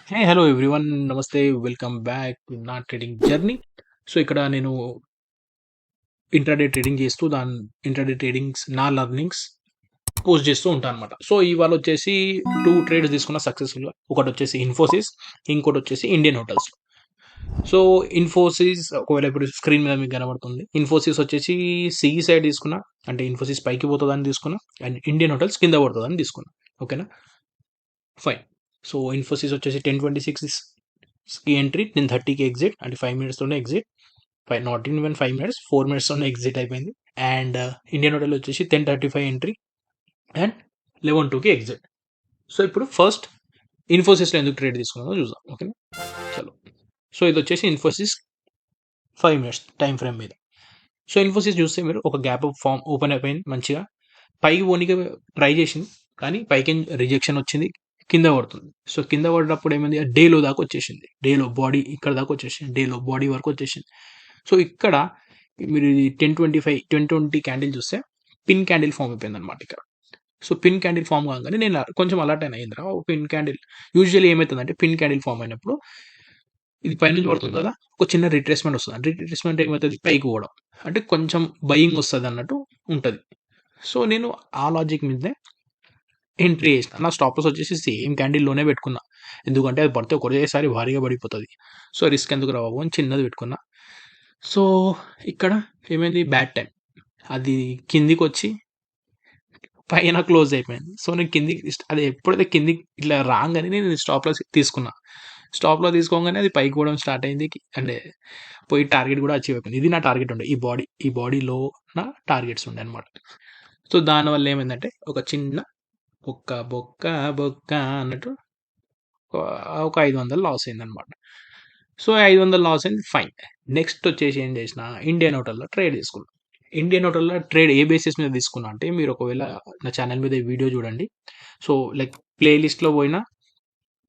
Hey hello everyone నమస్తే welcome back to నా trading journey. So ఇక్కడ నేను ఇంట్రాడే ట్రేడింగ్ చేస్తూ ఇంట్రాడే ట్రేడింగ్స్ నా లర్నింగ్స్ పోస్ట్ చేస్తూ ఉంటాను అనమాట. సో ఇవాళ వచ్చేసి టూ ట్రేడ్స్ తీసుకున్న సక్సెస్ఫుల్గా. ఒకటి వచ్చేసి ఇన్ఫోసిస్, ఇంకోటి వచ్చేసి ఇండియన్ హోటల్స్. సో ఇన్ఫోసిస్ ఒకవేళ ఇప్పుడు స్క్రీన్ మీద మీకు కనబడుతుంది. ఇన్ఫోసిస్ వచ్చేసి సిఈ సైడ్ తీసుకున్నా, అంటే ఇన్ఫోసిస్ పైకి పోతుందని తీసుకున్నా, అండ్ ఇండియన్ హోటల్స్ కింద పడుతుందని తీసుకున్నా. ఓకేనా, ఫైన్. సో ఇన్ఫోసిస్ వచ్చేసి 10:26కి ఎంట్రీ, 10:30కి ఎగ్జిట్, అంటే 5 minutesలోనే ఎగ్జిట్. నాట్ ఈవెన్ 5 minutes, 4 minutesలోనే ఎగ్జిట్ అయిపోయింది. అండ్ ఇండియన్ హోటల్ వచ్చేసి 10:35 ఎంట్రీ అండ్ 11:02కి ఎగ్జిట్. సో ఇప్పుడు ఫస్ట్ ఇన్ఫోసిస్లో ఎందుకు ట్రేడ్ తీసుకున్నామో చూద్దాం. ఓకేనా, చలో. సో ఇది వచ్చేసి ఇన్ఫోసిస్ 5 minutes టైం ఫ్రేమ్ మీద. సో ఇన్ఫోసిస్ చూస్తే మీరు ఒక గ్యాప్ ఫామ్ ఓపెన్ అయిపోయింది మంచిగా, పైకి పోనీకి ట్రై చేసింది కానీ పైకి రిజెక్షన్ వచ్చింది, కింద పడుతుంది. సో కింద పడినప్పుడు ఏమైంది, డేలో దాకా వచ్చేసింది, డేలో బాడీ ఇక్కడ దాకా వచ్చేసింది, డేలో బాడీ వరకు వచ్చేసింది. సో ఇక్కడ మీరు 10:20 క్యాండిల్ చూస్తే పిన్ క్యాండిల్ ఫామ్ అయిపోయింది అనమాట ఇక్కడ. సో పిన్ క్యాండిల్ ఫామ్ కాగానే నేను కొంచెం అలర్ట్ అయినా, అయిందిరా పిన్ క్యాండిల్. యూజువల్లీ ఏమవుతుందంటే పిన్ క్యాండిల్ ఫామ్ అయినప్పుడు ఇది పైనుంచి పడుతుంది కదా, ఒక చిన్న రిట్రేస్మెంట్ వస్తుంది. రిట్రేస్మెంట్ ఏమవుతుంది, పైకి పోవడం, అంటే కొంచెం బయింగ్ వస్తుంది అన్నట్టు ఉంటుంది. సో నేను ఆ లాజిక్ మీదే ఎంట్రీ చేసిన. నా స్టాప్ లాస్ వచ్చేసి సేమ్ క్యాండిల్లోనే పెట్టుకున్నా, ఎందుకంటే అది పడితే ఒకటేసారి భారీగా పడిపోతుంది. సో రిస్క్ ఎందుకు రావు అని చిన్నది పెట్టుకున్నా. సో ఇక్కడ ఏమైంది, బ్యాడ్ టైం, అది కిందికి వచ్చి పైన క్లోజ్ అయిపోయింది. సో నేను కిందికి అది ఎప్పుడైతే కిందికి ఇట్లా రాగానే నేను స్టాప్ లాస్ తీసుకున్నా. స్టాప్ లో తీసుకోగానే అది పైకి పోవడం స్టార్ట్ అయింది, అంటే పోయి టార్గెట్ కూడా అచీవ్ అయిపోయింది. ఇది నా టార్గెట్ ఉండే, ఈ బాడీలో నా టార్గెట్స్ ఉండే అనమాట. సో దానివల్ల ఏమైందంటే ఒక చిన్న బొక్క బొక్క బొక్క అన్నట్టు ఒక 500 లాస్ అయింది అనమాట. సో 500 లాస్ అయింది, ఫైన్. నెక్స్ట్ వచ్చేసి ఏం చేసిన, ఇండియన్ హోటల్లో ట్రేడ్ తీసుకున్నా. ఇండియన్ హోటల్లో ట్రేడ్ ఏ బేసిస్ మీద తీసుకున్నా అంటే, మీరు ఒకవేళ నా ఛానల్ మీద ఈ వీడియో చూడండి. సో లైక్ ప్లేలిస్ట్లో పోయినా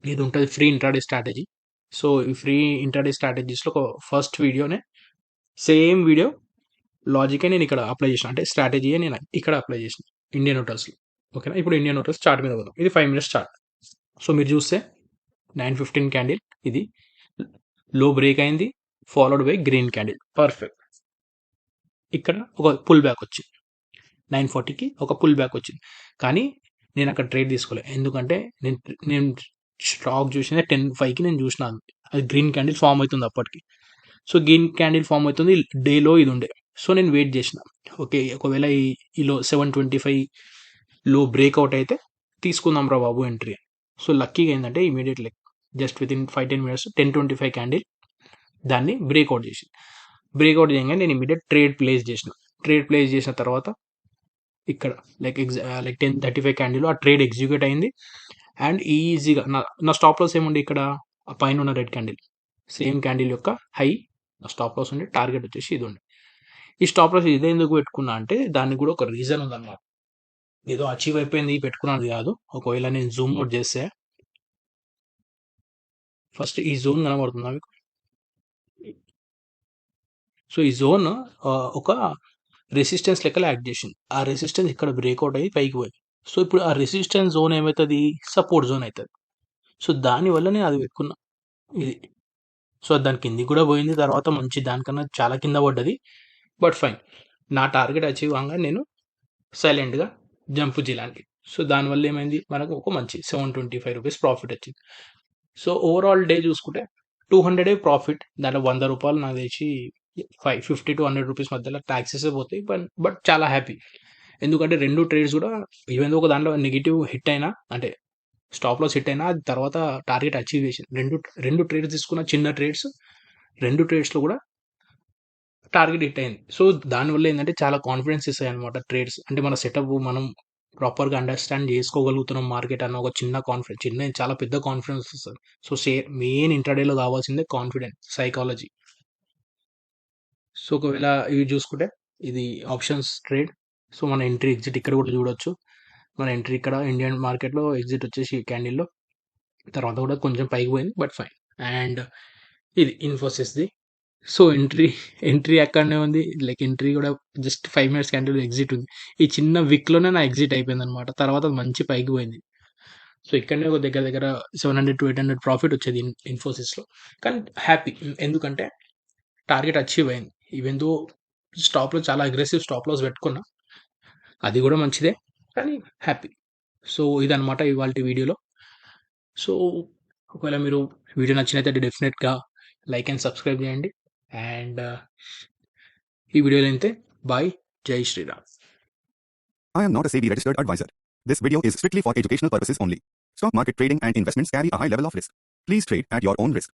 ఇది ఉంటుంది, ఫ్రీ ఇంట్రాడే స్ట్రాటజీ. సో ఈ ఫ్రీ ఇంట్రాడే స్ట్రాటజీస్లో ఒక ఫస్ట్ వీడియోనే సేమ్ వీడియో లాజికే నేను ఇక్కడ అప్లై చేసిన, అంటే స్ట్రాటజీయే నేను ఇక్కడ అప్లై చేసిన ఇండియన్ హోటల్స్లో. ఓకేనా, ఇప్పుడు ఇండియన్ హోటల్స్ చార్ట్ మీద పోదాం. ఇది 5 minutes చార్ట్. సో మీరు చూస్తే 9:15 క్యాండిల్, ఇది లో బ్రేక్ అయింది, followed by green candle, perfect. ఇక్కడ ఒక పుల్ బ్యాక్ వచ్చింది, 9:40కి ఒక పుల్ బ్యాక్ వచ్చింది. కానీ నేను అక్కడ ట్రేడ్ తీసుకోలేదు, ఎందుకంటే నేను స్టాక్ చూసిన 10:05కి నేను చూసిన, అది గ్రీన్ క్యాండిల్ ఫామ్ అవుతుంది అప్పటికి. సో గ్రీన్ క్యాండిల్ ఫామ్ అవుతుంది, డేలో ఇది ఉండే. సో నేను వెయిట్ చేసిన, ఓకే ఒకవేళ ఈలో 7:25 లో బ్రేక్అవుట్ అయితే తీసుకుందాం రా బాబు ఎంట్రీ. సో లక్కీగా ఏంటంటే immediately just with in 5-10 minutes 10:25 candle దాన్ని బ్రేక్అవుట్ చేసింది. బ్రేక్అవుట్ చేయగానే నేను ఇమీడియట్ ట్రేడ్ ప్లేస్ చేసిన తర్వాత ఇక్కడ లైక్ 10:35 క్యాండిల్ ఆ ట్రేడ్ ఎగ్జిక్యూట్ అయింది. అండ్ ఈజీగా నా స్టాప్ లాస్ ఏముంది ఇక్కడ, ఆ పైన ఉన్న రెడ్ క్యాండిల్, సేమ్ క్యాండిల్ యొక్క హై నా స్టాప్ లాస్ ఉండే, టార్గెట్ వచ్చేసి ఇది ఉండే. ఈ స్టాప్ లాస్ ఇదే ఎందుకు పెట్టుకున్నా అంటే దానికి కూడా ఒక రీజన్ ఉందన్నమాట. ఏదో అచీవ్ అయిపోయింది పెట్టుకున్నది కాదు. ఒకవేళ నేను జూమ్ అవుట్ చేస్తే ఫస్ట్ ఈ జోన్ కనబడుతుందా మీకు? సో ఈ జోన్ ఒక రెసిస్టెన్స్ లెక్కలు యాక్ట్ చేసింది. ఆ రెసిస్టెన్స్ ఇక్కడ బ్రేక్అవుట్ అయ్యి పైకి పోయింది. సో ఇప్పుడు ఆ రెసిస్టెన్స్ జోన్ ఏమవుతుంది, సపోర్ట్ జోన్ అవుతుంది. సో దానివల్ల నేను అది పెట్టుకున్నా ఇది. సో దాని కిందికి కూడా పోయింది, తర్వాత మంచి దానికన్నా చాలా కింద పడ్డది, బట్ ఫైన్. నా టార్గెట్ అచీవ్ అవ్వగా నేను సైలెంట్గా జంప్ చేయాలి. సో దానివల్ల ఏమైంది, మనకు ఒక మంచి 725 రూపీస్ ప్రాఫిట్ వచ్చింది. సో ఓవరాల్ డే చూసుకుంటే 200 ప్రాఫిట్. దాంట్లో 100 రూపాయలు నాకు తెచ్చి 50 to 100 రూపీస్ మధ్యలో ట్యాక్సెస్ పోతాయి, బట్ చాలా హ్యాపీ. ఎందుకంటే రెండు ట్రేడ్స్ కూడా ఈవెన్ ఒక దాంట్లో నెగిటివ్ హిట్ అయినా, అంటే స్టాప్ లాస్ హిట్ అయినా, అది తర్వాత టార్గెట్ అచీవ్ చేసింది. రెండు ట్రేడ్స్ తీసుకున్న చిన్న ట్రేడ్స్, రెండు ట్రేడ్స్లో కూడా టార్గెట్ హిట్ అయింది. సో దానివల్ల ఏంటంటే చాలా కాన్ఫిడెన్స్ ఇస్తాయి అనమాట ట్రేడ్స్. అంటే మన సెటప్ మనం ప్రాపర్గా అండర్స్టాండ్ చేసుకోగలుగుతున్నాం మార్కెట్ అన్న ఒక చిన్న కాన్ఫిడెన్స్, చాలా పెద్ద కాన్ఫిడెన్స్ వస్తుంది. సో మెయిన్ ఇంట్రాడేలో కావాల్సిందే కాన్ఫిడెన్స్ సైకాలజీ. సో ఒకవేళ ఇవి చూసుకుంటే ఇది ఆప్షన్స్ ట్రేడ్. సో మన ఎంట్రీ ఎగ్జిట్ ఇక్కడ కూడా చూడొచ్చు. మన ఎంట్రీ ఇక్కడ ఇండియన్ మార్కెట్లో, ఎగ్జిట్ వచ్చేసి క్యాండిల్లో, తర్వాత కూడా కొంచెం పైకి పోయింది, బట్ ఫైన్. అండ్ ఇది ఇన్ఫోసిస్ది. సో ఎంట్రీ అక్కడనే ఉంది, లైక్ ఎంట్రీ కూడా జస్ట్ 5 minutes క్యాండిల్ ఎగ్జిట్ ఉంది. ఈ చిన్న విక్లోనే నా ఎగ్జిట్ అయిపోయింది అనమాట. తర్వాత మంచి పైకి పోయింది. సో ఇక్కడనే ఒక దగ్గర దగ్గర 700-800 ప్రాఫిట్ వచ్చేది ఇన్ఫోసిస్‌లో. కానీ హ్యాపీ. ఎందుకంటే టార్గెట్ అచీవ్ అయింది. ఈవెన్ దో స్టాప్‌లో చాలా అగ్రెసివ్ స్టాప్ లాస్ పెట్టుకున్నా. అది కూడా మంచిదే. కానీ హ్యాపీ. సో ఇదనమాట ఇవాల్టి వీడియోలో. సో ఒకవేళ మీరు వీడియో నచ్చినట్లయితే డెఫినెట్‌గా లైక్ అండ్ సబ్స్క్రైబ్ చేయండి. అండ్ ఈ వీడియోలో ఇంతే. బాయ్. జై Sriram. I am not a SEBI registered advisor. This video is strictly for educational purposes only. Stock market trading and investments carry a high level of risk. Please trade at your own risk.